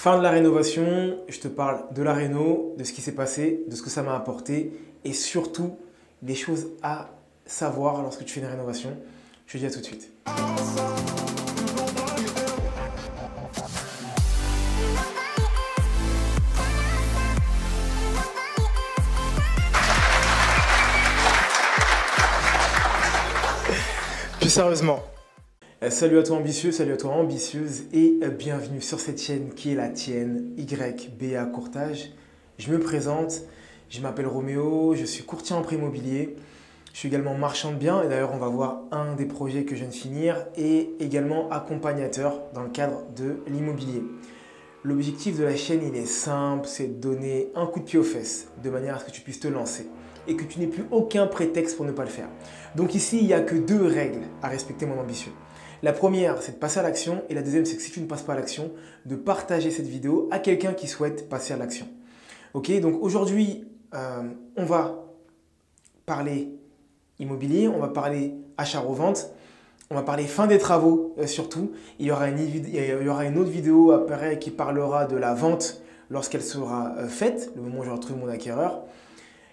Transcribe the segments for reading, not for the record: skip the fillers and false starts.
Fin de la rénovation, je te parle de la réno, de ce qui s'est passé, de ce que ça m'a apporté et surtout des choses à savoir lorsque tu fais une rénovation. Je te dis à tout de suite. Plus sérieusement. Salut à toi ambitieux, salut à toi ambitieuse et bienvenue sur cette chaîne qui est la tienne, YBA Courtage. Je me présente, je m'appelle Roméo, je suis courtier en prêt immobilier, je suis également marchand de biens et d'ailleurs on va voir un des projets que je viens de finir et également accompagnateur dans le cadre de l'immobilier. L'objectif de la chaîne il est simple, c'est de donner un coup de pied aux fesses de manière à ce que tu puisses te lancer et que tu n'aies plus aucun prétexte pour ne pas le faire. Donc ici il n'y a que deux règles à respecter mon ambitieux. La première, c'est de passer à l'action et la deuxième, c'est que si tu ne passes pas à l'action, de partager cette vidéo à quelqu'un qui souhaite passer à l'action. Ok, donc aujourd'hui, on va parler immobilier, on va parler achat-revente, on va parler fin des travaux surtout. Il y aura une autre vidéo après qui parlera de la vente lorsqu'elle sera faite, le moment où j'aurai trouvé mon acquéreur.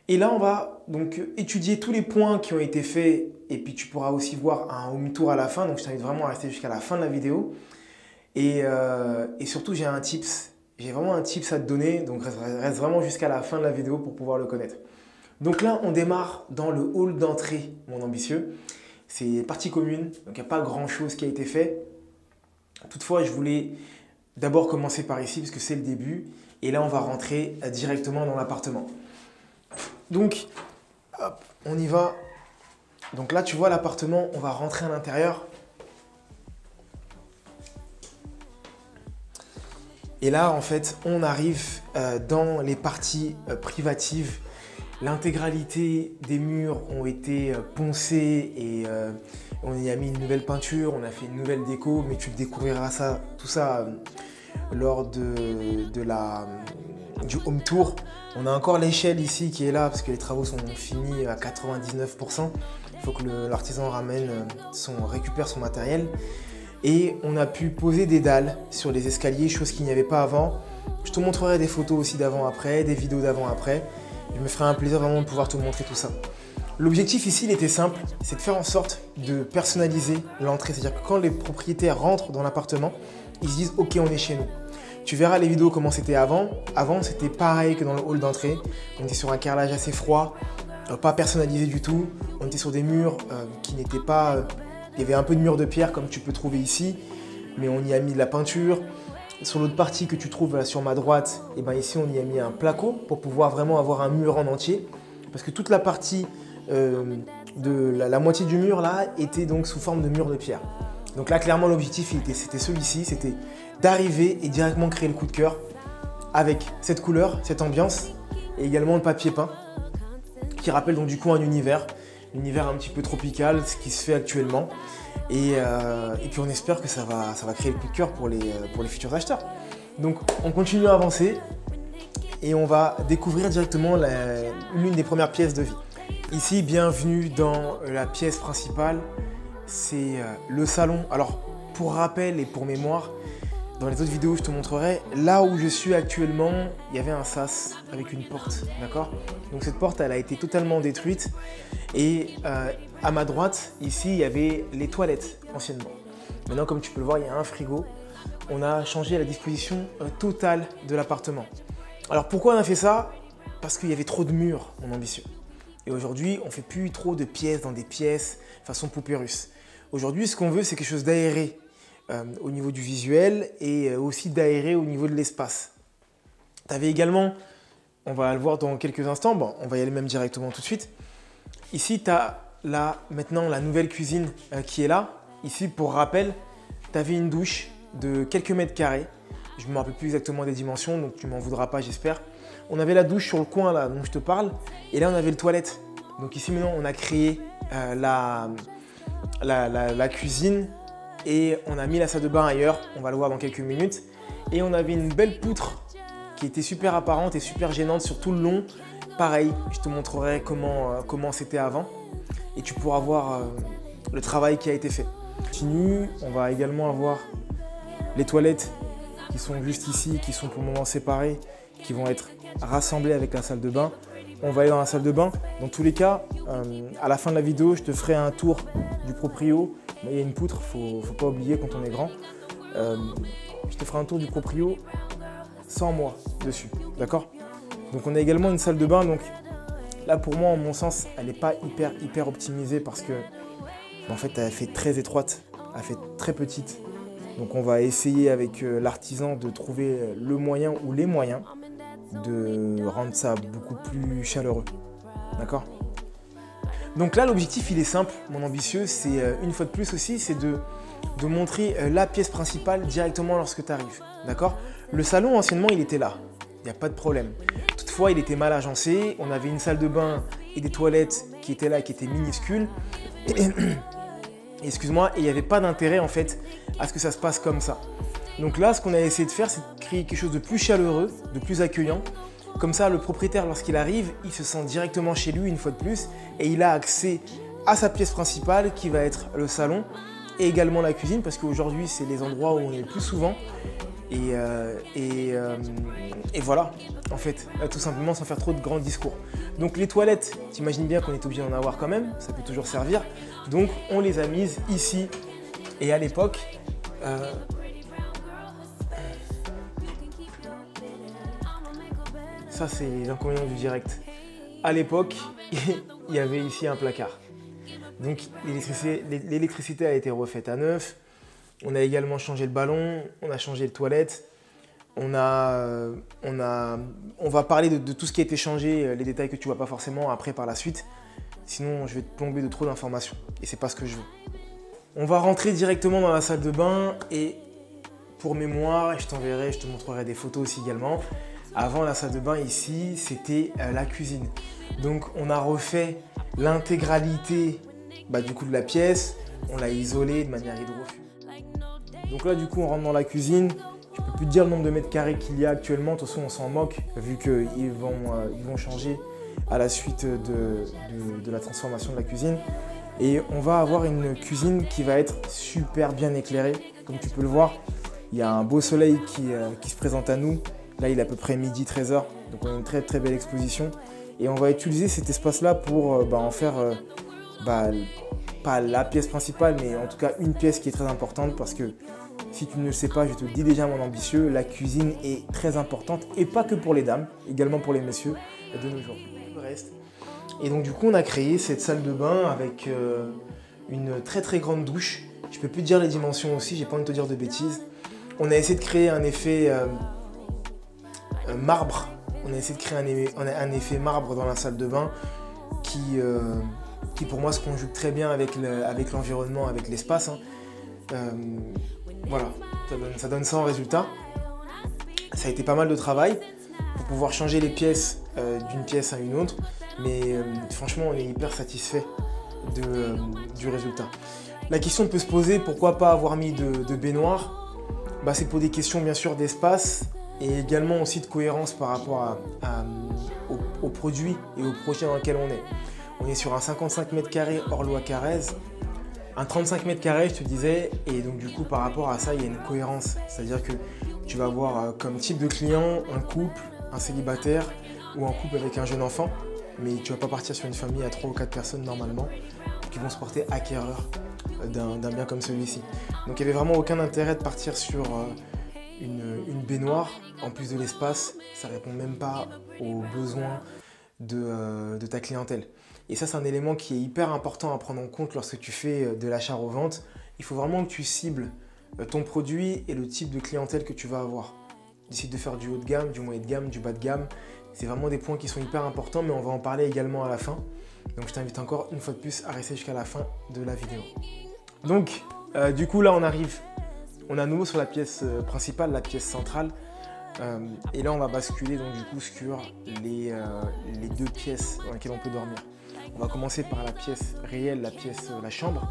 Et là, on va donc étudier tous les points qui ont été faits et puis tu pourras aussi voir un home tour à la fin. Donc, je t'invite vraiment à rester jusqu'à la fin de la vidéo. Et surtout, j'ai vraiment un tips à te donner. Donc, reste vraiment jusqu'à la fin de la vidéo pour pouvoir le connaître. Donc là, on démarre dans le hall d'entrée, mon ambitieux. C'est partie commune, donc il n'y a pas grand-chose qui a été fait. Toutefois, je voulais d'abord commencer par ici parce que c'est le début. Et là, on va rentrer directement dans l'appartement. Donc, hop, on y va. Donc là, tu vois l'appartement, on va rentrer à l'intérieur. Et là, en fait, on arrive dans les parties privatives. L'intégralité des murs ont été poncés et on y a mis une nouvelle peinture, on a fait une nouvelle déco, mais tu découvriras tout ça lors du home tour. On a encore l'échelle ici qui est là parce que les travaux sont finis à 99%. Il faut que l'artisan récupère son matériel. Et on a pu poser des dalles sur les escaliers, chose qu'il n'y avait pas avant. Je te montrerai des photos aussi d'avant-après, des vidéos d'avant-après. Je me ferai un plaisir vraiment de pouvoir te montrer tout ça. L'objectif ici, il était simple, c'est de faire en sorte de personnaliser l'entrée. C'est-à-dire que quand les propriétaires rentrent dans l'appartement, ils se disent « Ok, on est chez nous ». Tu verras les vidéos comment c'était avant. Avant, c'était pareil que dans le hall d'entrée. On était sur un carrelage assez froid, pas personnalisé du tout. On était sur des murs qui n'étaient pas... Il y avait un peu de murs de pierre comme tu peux trouver ici, mais on y a mis de la peinture. Sur l'autre partie que tu trouves sur ma droite, et ben ici, on y a mis un placo pour pouvoir vraiment avoir un mur en entier. Parce que toute la partie de la moitié du mur là était donc sous forme de mur de pierre. Donc là, clairement, l'objectif, c'était celui-ci, c'était d'arriver et directement créer le coup de cœur avec cette couleur, cette ambiance et également le papier peint qui rappelle donc du coup un univers un petit peu tropical, ce qui se fait actuellement. Et puis on espère que ça va créer le coup de cœur pour les futurs acheteurs. Donc on continue à avancer et on va découvrir directement l'une des premières pièces de vie. Ici, bienvenue dans la pièce principale, c'est le salon. Alors pour rappel et pour mémoire, dans les autres vidéos, je te montrerai. Là où je suis actuellement, il y avait un sas avec une porte, d'accord? Donc cette porte, elle a été totalement détruite. Et à ma droite, ici, il y avait les toilettes anciennement. Maintenant, comme tu peux le voir, il y a un frigo. On a changé la disposition totale de l'appartement. Alors pourquoi on a fait ça? Parce qu'il y avait trop de murs, mon ambitieux. Et aujourd'hui, on ne fait plus trop de pièces dans des pièces façon poupée russe. Aujourd'hui, ce qu'on veut, c'est quelque chose d'aéré. Au niveau du visuel et aussi d'aérer au niveau de l'espace. Tu avais également, on va le voir dans quelques instants, bon, on va y aller même directement tout de suite. Ici, tu as maintenant la nouvelle cuisine qui est là. Ici, pour rappel, tu avais une douche de quelques mètres carrés. Je ne me rappelle plus exactement des dimensions, donc tu ne m'en voudras pas, j'espère. On avait la douche sur le coin là dont je te parle et là, on avait le toilette. Donc ici, maintenant, on a créé la cuisine. Et on a mis la salle de bain ailleurs, on va le voir dans quelques minutes. Et on avait une belle poutre qui était super apparente et super gênante sur tout le long. Pareil, je te montrerai comment c'était avant. Et tu pourras voir le travail qui a été fait. Continue, on va également avoir les toilettes qui sont juste ici, qui sont pour le moment séparés, qui vont être rassemblés avec la salle de bain. On va aller dans la salle de bain. Dans tous les cas, à la fin de la vidéo, je te ferai un tour du proprio. Il y a une poutre, faut pas oublier quand on est grand. Je te ferai un tour du proprio sans moi dessus, d'accord? Donc on a également une salle de bain. Donc là pour moi, en mon sens, elle n'est pas hyper optimisée parce que en fait elle fait très étroite, elle fait très petite. Donc on va essayer avec l'artisan de trouver le moyen ou les moyens de rendre ça beaucoup plus chaleureux, d'accord? Donc là l'objectif il est simple, mon ambitieux, c'est une fois de plus aussi, c'est de montrer la pièce principale directement lorsque tu arrives, d'accord? Le salon anciennement il était là, il n'y a pas de problème. Toutefois il était mal agencé, on avait une salle de bain et des toilettes qui étaient là, qui étaient minuscules. Excuse-moi, et il n'y avait pas d'intérêt en fait à ce que ça se passe comme ça. Donc là, ce qu'on a essayé de faire, c'est de créer quelque chose de plus chaleureux, de plus accueillant. Comme ça, le propriétaire, lorsqu'il arrive, il se sent directement chez lui une fois de plus et il a accès à sa pièce principale qui va être le salon et également la cuisine parce qu'aujourd'hui, c'est les endroits où on est le plus souvent. Et voilà, en fait, tout simplement sans faire trop de grands discours. Donc les toilettes, t'imagines bien qu'on est obligé d'en avoir quand même, ça peut toujours servir. Donc on les a mises ici. Et à l'époque, ça c'est les inconvénients du direct. À l'époque, il y avait ici un placard. Donc l'électricité a été refaite à neuf. On a également changé le ballon, on a changé les toilettes. On va parler de tout ce qui a été changé, les détails que tu ne vois pas forcément après par la suite. Sinon, je vais te plomber de trop d'informations et c'est pas ce que je veux. On va rentrer directement dans la salle de bain et pour mémoire, je t'enverrai, je te montrerai des photos aussi également. Avant la salle de bain ici, c'était la cuisine. Donc on a refait l'intégralité du coup de la pièce. On l'a isolée de manière hydrofuge. Donc là du coup on rentre dans la cuisine. Je ne peux plus te dire le nombre de mètres carrés qu'il y a actuellement. De toute façon on s'en moque vu qu'ils vont changer à la suite de la transformation de la cuisine. Et on va avoir une cuisine qui va être super bien éclairée. Comme tu peux le voir, il y a un beau soleil qui se présente à nous. Là, il est à peu près midi, 13h. Donc, on a une très très belle exposition. Et on va utiliser cet espace-là pour en faire, pas la pièce principale, mais en tout cas une pièce qui est très importante. Parce que si tu ne le sais pas, je te le dis déjà, mon ambitieux, la cuisine est très importante. Et pas que pour les dames, également pour les messieurs de nos jours. Le reste. Et donc du coup on a créé cette salle de bain avec une très très grande douche. Je peux plus te dire les dimensions aussi, j'ai pas envie de te dire de bêtises. On a essayé de créer un effet marbre. On a essayé de créer un effet marbre dans la salle de bain qui pour moi se conjugue très bien avec l'environnement, avec l'espace. Voilà, ça donne ça en résultat. Ça a été pas mal de travail pour pouvoir changer les pièces d'une pièce à une autre. Mais franchement, on est hyper satisfait du résultat. La question peut se poser, pourquoi pas avoir mis de baignoire? C'est pour des questions bien sûr d'espace et également aussi de cohérence par rapport au produit et au projet dans lequel on est. On est sur un 55 mètres carrés hors loi Carrez, un 35 mètres carrés je te disais, et donc du coup par rapport à ça, il y a une cohérence. C'est-à-dire que tu vas avoir comme type de client un couple, un célibataire ou un couple avec un jeune enfant. Mais tu ne vas pas partir sur une famille à 3 ou 4 personnes normalement qui vont se porter acquéreurs d'un bien comme celui-ci. Donc il n'y avait vraiment aucun intérêt de partir sur une baignoire. En plus de l'espace, ça ne répond même pas aux besoins de ta clientèle. Et ça, c'est un élément qui est hyper important à prendre en compte lorsque tu fais de l'achat-revente. Il faut vraiment que tu cibles ton produit et le type de clientèle que tu vas avoir. Décide de faire du haut de gamme, du moyen de gamme, du bas de gamme. C'est vraiment des points qui sont hyper importants, mais on va en parler également à la fin. Donc je t'invite encore une fois de plus à rester jusqu'à la fin de la vidéo. Donc du coup là on arrive, on est à nouveau sur la pièce principale, la pièce centrale. Et là on va basculer donc du coup sur les deux pièces dans lesquelles on peut dormir. On va commencer par la pièce réelle, la chambre.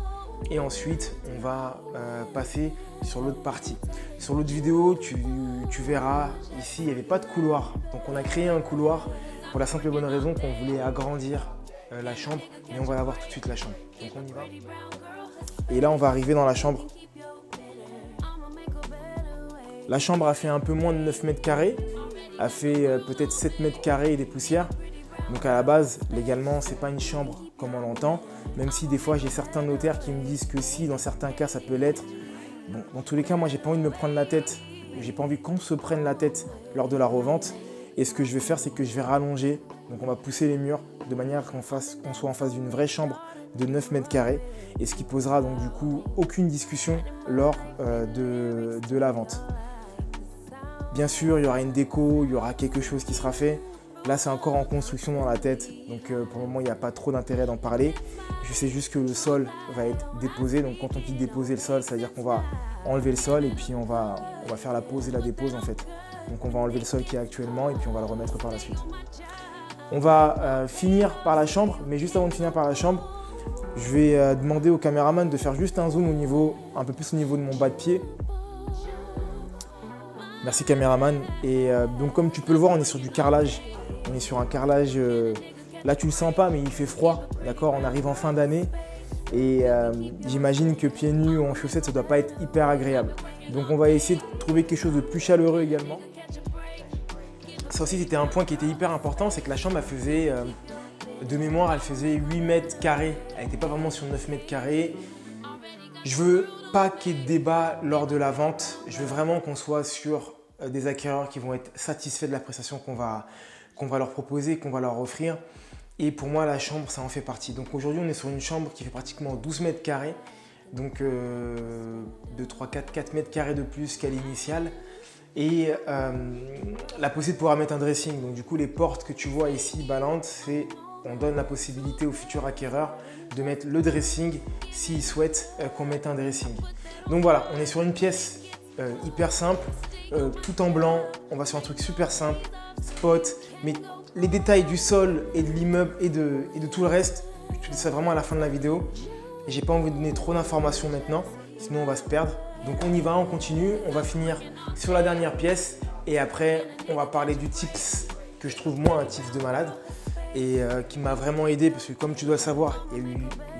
Et ensuite, on va passer sur l'autre partie. Sur l'autre vidéo, tu verras, ici, il n'y avait pas de couloir. Donc, on a créé un couloir pour la simple et bonne raison qu'on voulait agrandir la chambre. Mais on va avoir tout de suite la chambre. Donc, on y va. Et là, on va arriver dans la chambre. La chambre a fait un peu moins de 9 mètres carrés, a fait peut-être 7 mètres carrés et des poussières. Donc à la base, légalement, c'est pas une chambre comme on l'entend, même si des fois j'ai certains notaires qui me disent que si, dans certains cas, ça peut l'être. Bon, dans tous les cas, moi, j'ai pas envie de me prendre la tête, j'ai pas envie qu'on se prenne la tête lors de la revente. Et ce que je vais faire, c'est que je vais rallonger, donc on va pousser les murs de manière qu'on soit en face d'une vraie chambre de 9 mètres carrés, et ce qui posera donc du coup aucune discussion lors de la vente. Bien sûr, il y aura une déco, il y aura quelque chose qui sera fait. Là, c'est encore en construction dans la tête, donc pour le moment, il n'y a pas trop d'intérêt d'en parler. Je sais juste que le sol va être déposé, donc quand on dit déposer le sol, ça veut dire qu'on va enlever le sol et puis on va faire la pose et la dépose en fait. Donc on va enlever le sol qui est actuellement et puis on va le remettre par la suite. On va finir par la chambre, mais juste avant de finir par la chambre, je vais demander au caméraman de faire juste un zoom un peu plus au niveau de mon bas de pied. Merci caméraman. Et donc comme tu peux le voir, on est sur du carrelage. On est sur un carrelage, là tu le sens pas mais il fait froid, d'accord. On arrive en fin d'année et j'imagine que pieds nus ou en chaussettes ça doit pas être hyper agréable. Donc on va essayer de trouver quelque chose de plus chaleureux également. Ça aussi c'était un point qui était hyper important, c'est que la chambre elle faisait, de mémoire elle faisait 8 mètres carrés. Elle n'était pas vraiment sur 9 mètres carrés. Je veux pas qu'il y ait de débat lors de la vente. Je veux vraiment qu'on soit sur des acquéreurs qui vont être satisfaits de la prestation qu'on va leur proposer, qu'on va leur offrir. Et pour moi, la chambre, ça en fait partie. Donc aujourd'hui, on est sur une chambre qui fait pratiquement 12 mètres carrés. Donc de 4 mètres carrés de plus qu'à l'initiale. Et la possibilité de pouvoir mettre un dressing. Donc du coup, les portes que tu vois ici ballantes, on donne la possibilité aux futurs acquéreurs de mettre le dressing s'ils souhaitent qu'on mette un dressing. Donc voilà, on est sur une pièce hyper simple, tout en blanc. On va sur un truc super simple, spot, mais les détails du sol et de l'immeuble et de tout le reste, je te dis ça vraiment à la fin de la vidéo. Et j'ai pas envie de donner trop d'informations maintenant, sinon on va se perdre. Donc on y va, on continue, on va finir sur la dernière pièce et après on va parler du tips que je trouve moi un tips de malade et qui m'a vraiment aidé parce que comme tu dois le savoir, il y a eu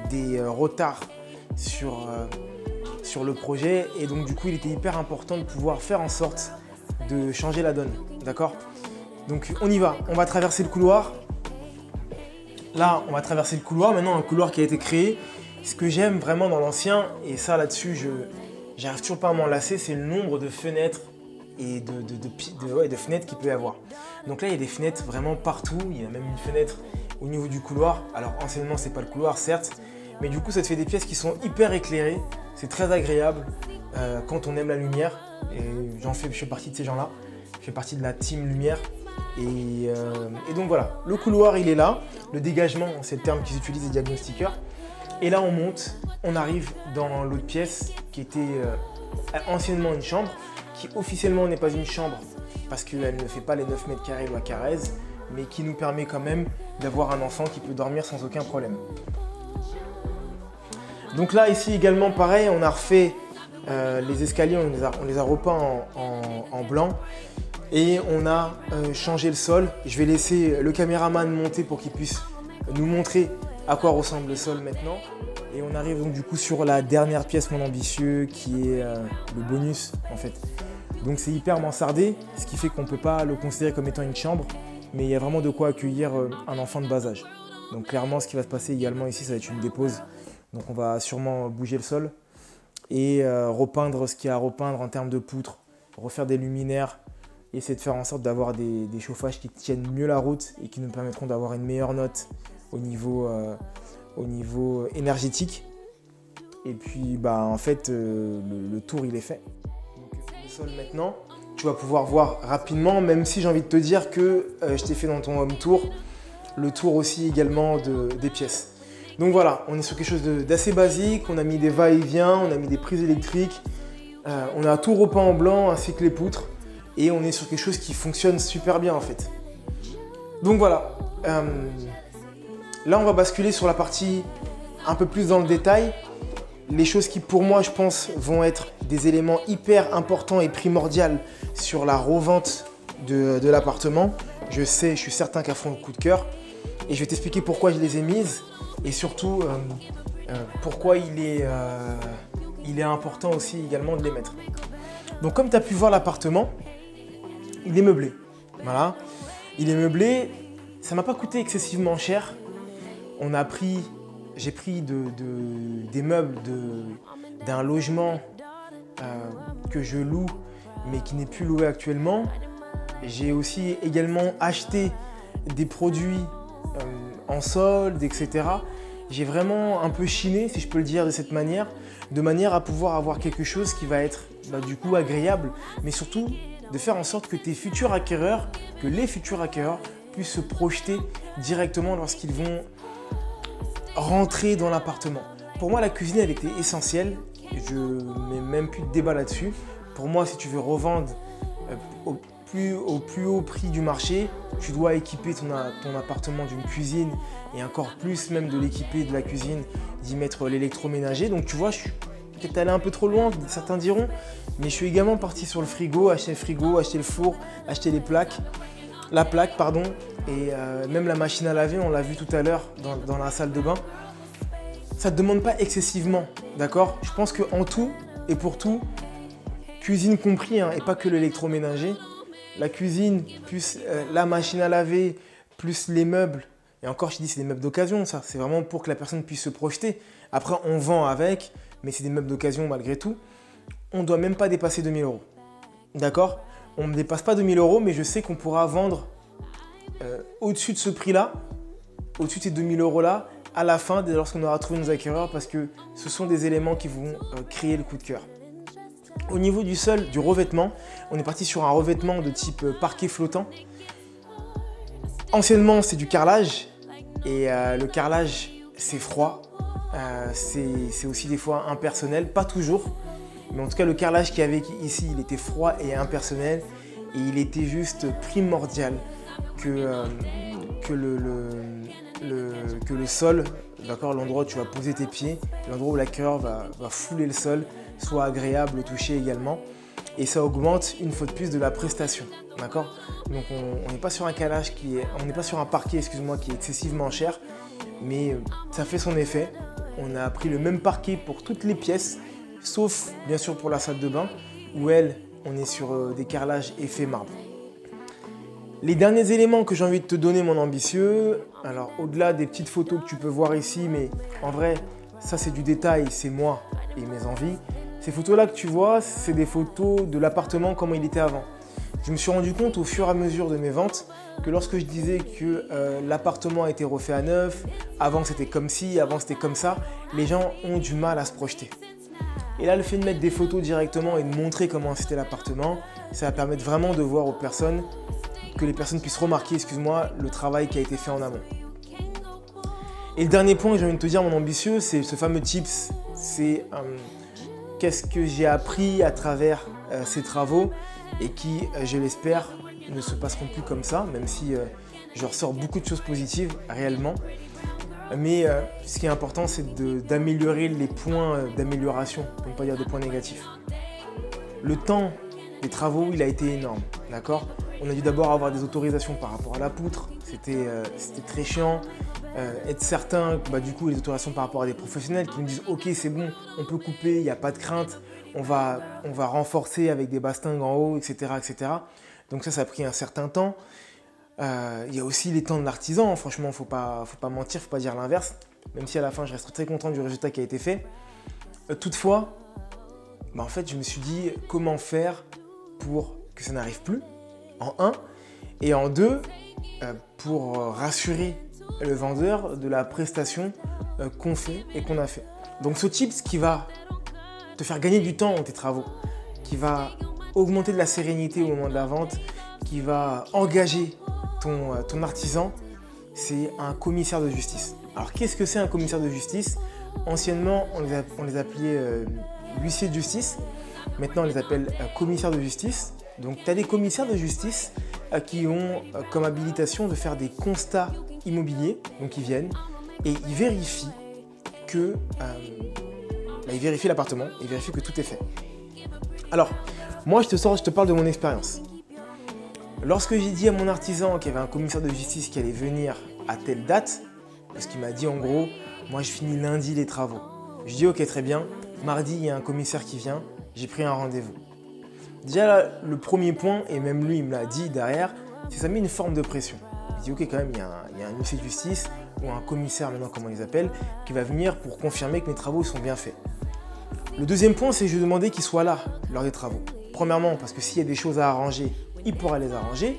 des retards sur le projet et donc du coup il était hyper important de pouvoir faire en sorte de changer la donne, d'accord? Donc on y va, on va traverser le couloir. Là, on va traverser le couloir, maintenant un couloir qui a été créé. Ce que j'aime vraiment dans l'ancien, et ça là-dessus, j'arrive toujours pas à m'en lasser, c'est le nombre de fenêtres et de fenêtres qu'il peut y avoir. Donc là, il y a des fenêtres vraiment partout, il y a même une fenêtre au niveau du couloir. Alors anciennement, c'est pas le couloir, certes, mais du coup, ça te fait des pièces qui sont hyper éclairées. C'est très agréable quand on aime la lumière, et je fais partie de ces gens-là. Je fais partie de la team lumière. Et donc voilà, le couloir il est là, le dégagement c'est le terme qu'ils utilisent les diagnostiqueurs. Et là on monte, on arrive dans l'autre pièce qui était anciennement une chambre, qui officiellement n'est pas une chambre parce qu'elle ne fait pas les 9 mètres carrés loi Carrez, mais qui nous permet quand même d'avoir un enfant qui peut dormir sans aucun problème. Donc là ici également pareil, on a refait les escaliers, on les a repeints en blanc. Et on a changé le sol. Je vais laisser le caméraman monter pour qu'il puisse nous montrer à quoi ressemble le sol maintenant. Et on arrive donc du coup sur la dernière pièce mon ambitieux qui est le bonus en fait. Donc c'est hyper mansardé, ce qui fait qu'on ne peut pas le considérer comme étant une chambre, mais il y a vraiment de quoi accueillir un enfant de bas âge. Donc clairement ce qui va se passer également ici, ça va être une dépose. Donc on va sûrement bouger le sol et repeindre ce qu'il y a à repeindre en termes de poutres, refaire des luminaires, et essayer de faire en sorte d'avoir des chauffages qui tiennent mieux la route et qui nous permettront d'avoir une meilleure note au niveau énergétique. Et puis bah, en fait le tour il est fait. Donc le sol maintenant, tu vas pouvoir voir rapidement, même si j'ai envie de te dire que je t'ai fait dans ton home tour le tour aussi également des pièces. Donc voilà, on est sur quelque chose d'assez basique, on a mis des va-et-vient, on a mis des prises électriques, on a tout repeint en blanc ainsi que les poutres. Et on est sur quelque chose qui fonctionne super bien en fait. Donc voilà. Là on va basculer sur la partie un peu plus dans le détail. Les choses qui pour moi je pense vont être des éléments hyper importants et primordiaux sur la revente de l'appartement. Je suis certain qu'elles feront le coup de cœur. Et je vais t'expliquer pourquoi je les ai mises. Et surtout pourquoi il est important aussi également de les mettre. Donc comme tu as pu voir l'appartement, il est meublé. Voilà. Il est meublé, ça m'a pas coûté excessivement cher. J'ai pris des meubles d'un logement que je loue mais qui n'est plus loué actuellement. J'ai aussi également acheté des produits en solde, etc. J'ai vraiment un peu chiné, si je peux le dire de cette manière, de manière à pouvoir avoir quelque chose qui va être du coup agréable, mais surtout de faire en sorte que les futurs acquéreurs puissent se projeter directement lorsqu'ils vont rentrer dans l'appartement. Pour moi, la cuisine, elle était essentielle. Je n'ai même plus de débat là-dessus. Pour moi, si tu veux revendre au plus haut prix du marché, tu dois équiper ton appartement d'une cuisine et encore plus même de l'équiper de la cuisine, d'y mettre l'électroménager. Donc tu vois, je suis peut-être allé un peu trop loin, certains diront, mais je suis également parti sur le frigo, acheter le four, acheter la plaque, et même la machine à laver, on l'a vu tout à l'heure dans la salle de bain. Ça ne te demande pas excessivement, d'accord? Je pense qu'en tout et pour tout, cuisine compris, et pas que l'électroménager, la cuisine plus la machine à laver, plus les meubles, et encore je te dis c'est des meubles d'occasion ça, c'est vraiment pour que la personne puisse se projeter. Après on vend avec, mais c'est des meubles d'occasion malgré tout. On ne doit même pas dépasser 2000 €, d'accord? On ne dépasse pas 2000 €, mais je sais qu'on pourra vendre au-dessus de ce prix-là, au-dessus de ces 2000 € là, à la fin, dès lorsqu'on aura trouvé nos acquéreurs, parce que ce sont des éléments qui vont créer le coup de cœur. Au niveau du sol, du revêtement, on est parti sur un revêtement de type parquet flottant. Anciennement, c'est du carrelage, et le carrelage, c'est froid. C'est aussi des fois impersonnel, pas toujours, mais en tout cas le carrelage qu'il y avait ici, il était froid et impersonnel, et il était juste primordial que le sol, d'accord, l'endroit où tu vas poser tes pieds, l'endroit où l'acquéreur va fouler le sol, soit agréable au toucher également, et ça augmente une fois de plus de la prestation, d'accord. Donc on n'est pas sur un carrelage on n'est pas sur un parquet, excuse-moi, qui est excessivement cher, mais ça fait son effet. On a pris le même parquet pour toutes les pièces, sauf bien sûr pour la salle de bain, où on est sur des carrelages effet marbre. Les derniers éléments que j'ai envie de te donner, mon ambitieux, alors au-delà des petites photos que tu peux voir ici, mais en vrai, ça c'est du détail, c'est moi et mes envies. Ces photos-là que tu vois, c'est des photos de l'appartement comment il était avant. Je me suis rendu compte au fur et à mesure de mes ventes que lorsque je disais que l'appartement a été refait à neuf, avant c'était comme ci, avant c'était comme ça, les gens ont du mal à se projeter. Et là, le fait de mettre des photos directement et de montrer comment c'était l'appartement, ça va permettre vraiment de voir que les personnes puissent remarquer, le travail qui a été fait en amont. Et le dernier point que j'ai envie de te dire, mon ambitieux, c'est ce fameux tips, c'est qu'est-ce que j'ai appris à travers ces travaux et qui, je l'espère, ne se passeront plus comme ça, même si je ressors beaucoup de choses positives réellement. Mais ce qui est important, c'est d'améliorer les points d'amélioration, pour ne pas dire des points négatifs. Le temps des travaux, il a été énorme, d'accord? On a dû d'abord avoir des autorisations par rapport à la poutre, c'était très chiant. Être certain, du coup, les autorisations par rapport à des professionnels qui nous disent « Ok, c'est bon, on peut couper, il n'y a pas de crainte, on va renforcer avec des bastingues en haut, etc. etc. » Donc ça a pris un certain temps. Il y a aussi les temps de l'artisan, franchement, faut pas mentir, faut pas dire l'inverse, même si à la fin, je reste très content du résultat qui a été fait. Toutefois, en fait, je me suis dit comment faire pour que ça n'arrive plus, en un, et en deux, pour rassurer le vendeur de la prestation qu'on fait et qu'on a fait. Donc ce tips qui va te faire gagner du temps dans tes travaux, qui va augmenter de la sérénité au moment de la vente, qui va engager ton artisan, c'est un commissaire de justice. Alors qu'est-ce que c'est un commissaire de justice? Anciennement, on les appelait huissiers de justice. Maintenant, on les appelle commissaires de justice. Donc, tu as des commissaires de justice qui ont comme habilitation de faire des constats immobiliers. Donc, ils viennent et ils vérifient ils vérifient l'appartement, ils vérifient que tout est fait. Alors, moi, je te parle de mon expérience. Lorsque j'ai dit à mon artisan qu'il y avait un commissaire de justice qui allait venir à telle date, parce qu'il m'a dit en gros, moi je finis lundi les travaux. Je dis ok, très bien, mardi il y a un commissaire qui vient, j'ai pris un rendez-vous. Déjà là, le premier point, et même lui il me l'a dit derrière, c'est que ça met une forme de pression. Il dit ok, quand même, il y a un huissier de justice ou un commissaire, maintenant comment on les appelle, qui va venir pour confirmer que mes travaux sont bien faits. Le deuxième point, c'est que je lui ai demandé qu'il soit là lors des travaux. Premièrement, parce que s'il y a des choses à arranger, il pourra les arranger.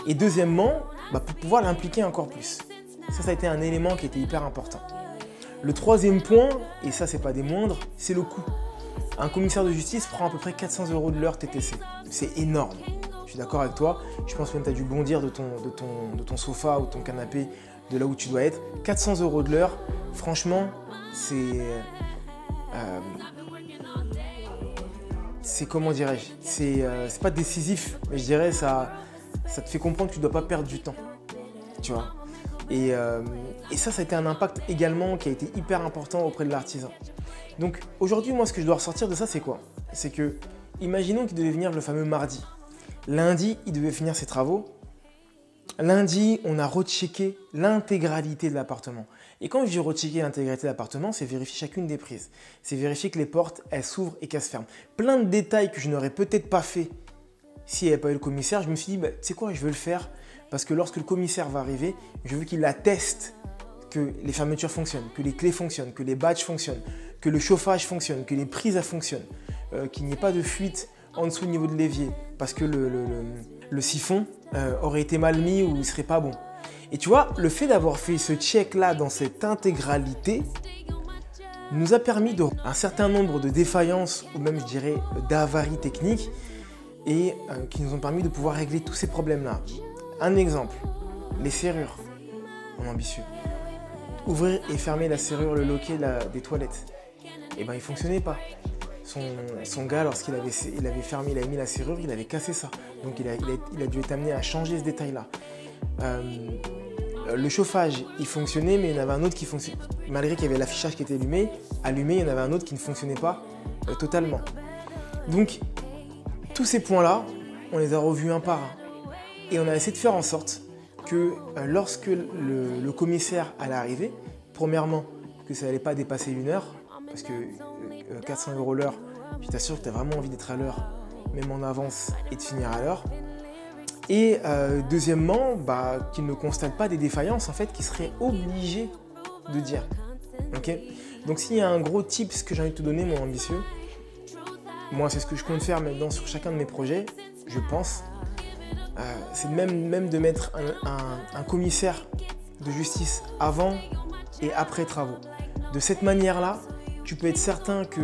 Et deuxièmement, pour pouvoir l'impliquer encore plus. Ça a été un élément qui était hyper important. Le troisième point, et ça c'est pas des moindres, c'est le coût. Un commissaire de justice prend à peu près 400 € de l'heure TTC. C'est énorme. Je suis d'accord avec toi. Je pense même que tu as dû bondir de ton sofa ou ton canapé, de là où tu dois être. 400 € de l'heure, franchement, c'est comment dirais-je, c'est pas décisif, mais je dirais ça te fait comprendre que tu ne dois pas perdre du temps, tu vois. Et ça a été un impact également qui a été hyper important auprès de l'artisan. Donc aujourd'hui, moi, ce que je dois ressortir de ça, c'est quoi? C'est que, imaginons qu'il devait venir le fameux mardi. Lundi, il devait finir ses travaux. Lundi, on a rechecké l'intégralité de l'appartement. Et quand je dis rechecker l'intégralité de l'appartement, c'est vérifier chacune des prises. C'est vérifier que les portes, elles s'ouvrent et qu'elles se ferment. Plein de détails que je n'aurais peut-être pas fait s'il n'y avait pas eu le commissaire. Je me suis dit, tu sais quoi, je veux le faire parce que lorsque le commissaire va arriver, je veux qu'il atteste que les fermetures fonctionnent, que les clés fonctionnent, que les badges fonctionnent, que le chauffage fonctionne, que les prises fonctionnent, qu'il n'y ait pas de fuite en dessous du niveau de l'évier parce que le siphon aurait été mal mis ou il ne serait pas bon. Et tu vois, le fait d'avoir fait ce check-là dans cette intégralité nous a permis un certain nombre de défaillances ou même, je dirais, d'avaries techniques et qui nous ont permis de pouvoir régler tous ces problèmes-là. Un exemple, les serrures, mon ambitieux. Ouvrir et fermer la serrure, le loquet des toilettes. Eh ben, il ne fonctionnait pas. Son gars, lorsqu'il avait fermé, il avait mis la serrure, il avait cassé ça. Donc il a dû être amené à changer ce détail-là. Le chauffage, il fonctionnait, mais il y en avait un autre qui fonctionnait. Malgré qu'il y avait l'affichage qui était allumé, il y en avait un autre qui ne fonctionnait pas totalement. Donc, tous ces points-là, on les a revus un par un. Et on a essayé de faire en sorte que lorsque le commissaire allait arriver, premièrement, que ça n'allait pas dépasser 1 heure, parce que 400 € l'heure, je t'assure que tu as vraiment envie d'être à l'heure, même en avance, et de finir à l'heure. Et deuxièmement, qu'il ne constate pas des défaillances en fait qu'il serait obligé de dire. Okay. Donc s'il y a un gros tips que j'ai envie de te donner, mon ambitieux, moi c'est ce que je compte faire maintenant sur chacun de mes projets, je pense, c'est même de mettre un commissaire de justice avant et après travaux. De cette manière-là, tu peux être certain que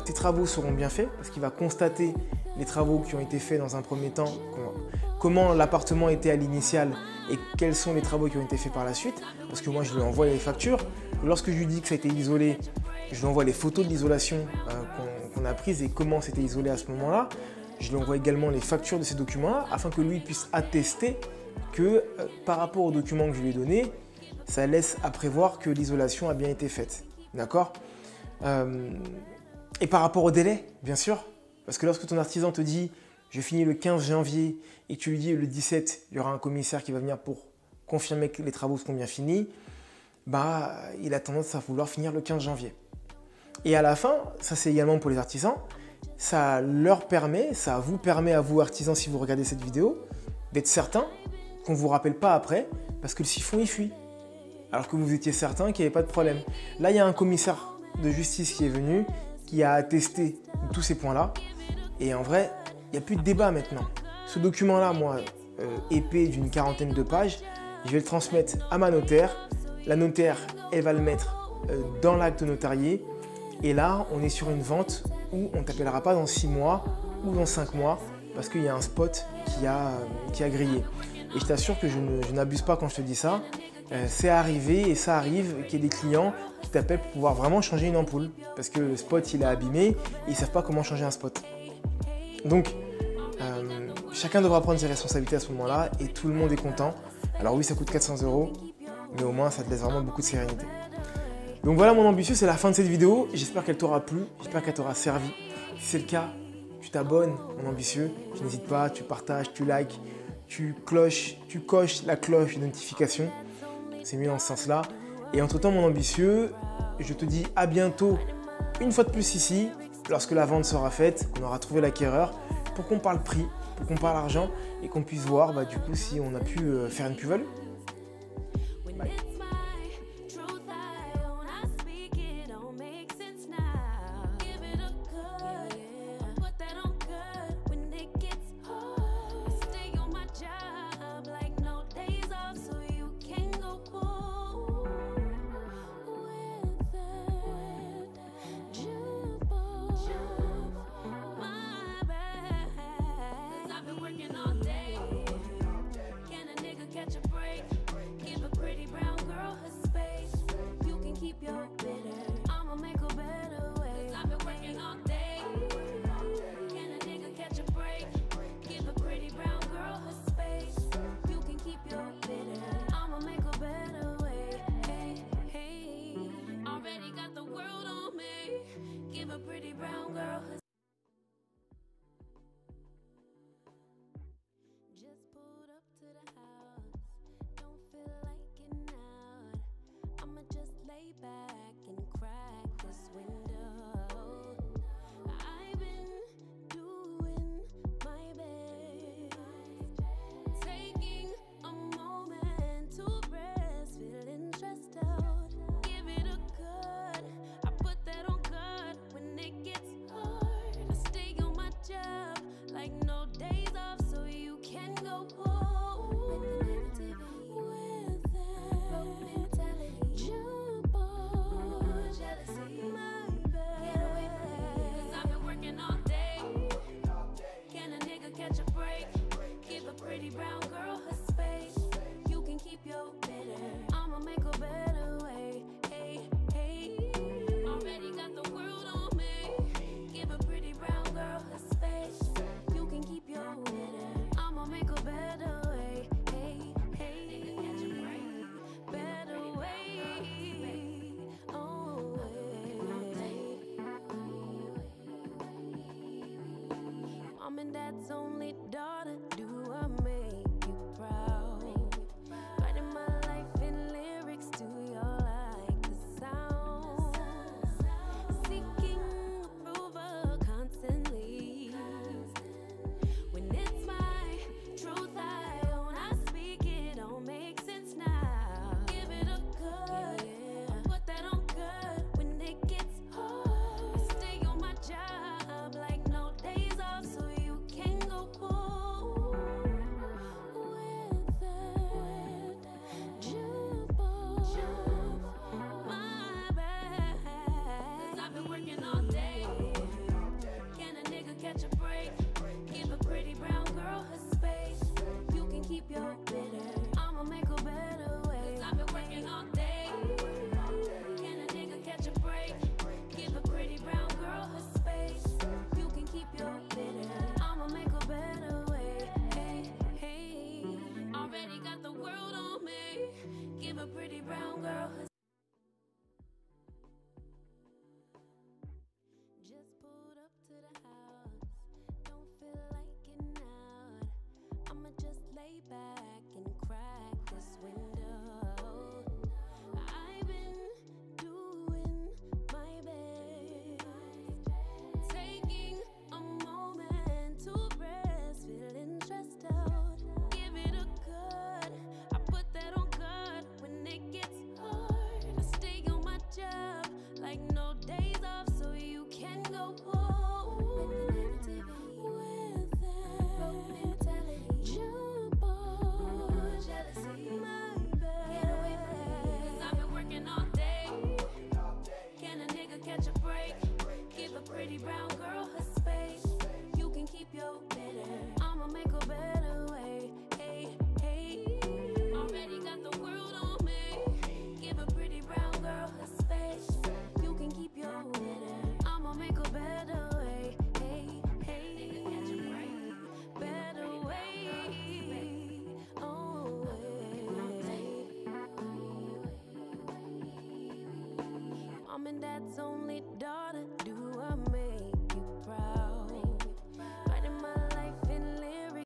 tes travaux seront bien faits parce qu'il va constater les travaux qui ont été faits dans un premier temps, comment l'appartement était à l'initial et quels sont les travaux qui ont été faits par la suite. Parce que moi, je lui envoie les factures. Lorsque je lui dis que ça a été isolé, je lui envoie les photos de l'isolation qu'on a prises et comment c'était isolé à ce moment-là. Je lui envoie également les factures de ces documents-là afin que lui puisse attester que par rapport aux documents que je lui ai donnés, ça laisse à prévoir que l'isolation a bien été faite. D'accord ? Et par rapport au délai, bien sûr, parce que lorsque ton artisan te dit « je finis le 15 janvier » et que tu lui dis le 17, il y aura un commissaire qui va venir pour confirmer que les travaux seront bien finis, il a tendance à vouloir finir le 15 janvier. Et à la fin, ça c'est également pour les artisans, ça vous permet à vous artisans, si vous regardez cette vidéo, d'être certain qu'on ne vous rappelle pas après parce que le siphon il fuit. Alors que vous étiez certain qu'il n'y avait pas de problème. Là, il y a un commissaire de justice qui est venu, qui a attesté tous ces points-là. Et en vrai, il n'y a plus de débat maintenant. Ce document-là, moi, épais d'une 40aine de pages, je vais le transmettre à ma notaire. La notaire, elle va le mettre dans l'acte notarié. Et là, on est sur une vente où on ne t'appellera pas dans 6 mois ou dans 5 mois parce qu'il y a un spot qui a grillé. Et je t'assure que je n'abuse pas quand je te dis ça. C'est arrivé et ça arrive qu'il y ait des clients qui t'appellent pour pouvoir vraiment changer une ampoule parce que le spot il est abîmé et ils ne savent pas comment changer un spot. Donc, chacun devra prendre ses responsabilités à ce moment-là et tout le monde est content. Alors oui, ça coûte 400 €, mais au moins ça te laisse vraiment beaucoup de sérénité. Donc voilà mon ambitieux, c'est la fin de cette vidéo. J'espère qu'elle t'aura plu, j'espère qu'elle t'aura servi. Si c'est le cas, tu t'abonnes, mon ambitieux. Tu n'hésites pas, tu partages, tu likes, tu coches la cloche de notification. C'est mieux dans ce sens-là. Et entre-temps, mon ambitieux, je te dis à bientôt, une fois de plus ici, lorsque la vente sera faite, qu'on aura trouvé l'acquéreur. pour qu'on parle prix, pour qu'on parle argent et qu'on puisse voir du coup si on a pu faire une plus-value. Mom and Dad's only daughter, do I make you proud? Writing my life in lyrics, do you like the sound? Seeking approval constantly. When it's my truth I own, I speak it, don't make sense now. Give it a good, put that on good when it gets hard. I stay on my job like no days off, so you can go pull with that jukebox. My bad, 'cause I've been working all day. Can a nigga catch a break? Give a pretty brown girl her space. You can keep your bitter, I'ma make a better way. 'Cause I've been working all day. Can a nigga catch a break? Give a pretty brown girl her space. You can keep your bitter, I'ma make a better way. Hey, hey, already got the world on me. Give a pretty brown girl her. Just pulled up to the house, don't feel like getting out. I'ma just lay back and crack this window. I've been doing my best, taking a moment to rest, feeling stressed out. Give it a good, I put that on good when it gets hard. I stay on my job like no days off, so you can go home with that jukebox. Jealousy, my bad. Get away from me, 'cause I've been working all day. Can a nigga catch a break? Give a pretty brown girl her space. You can keep your bitter, I'ma make a better way. Hey, hey, already got the world on me. Give a pretty brown girl her space. You can keep your bitter, I'ma make a better way. Hey, hey, better way. Oh, Mom and Dad's only daughter, do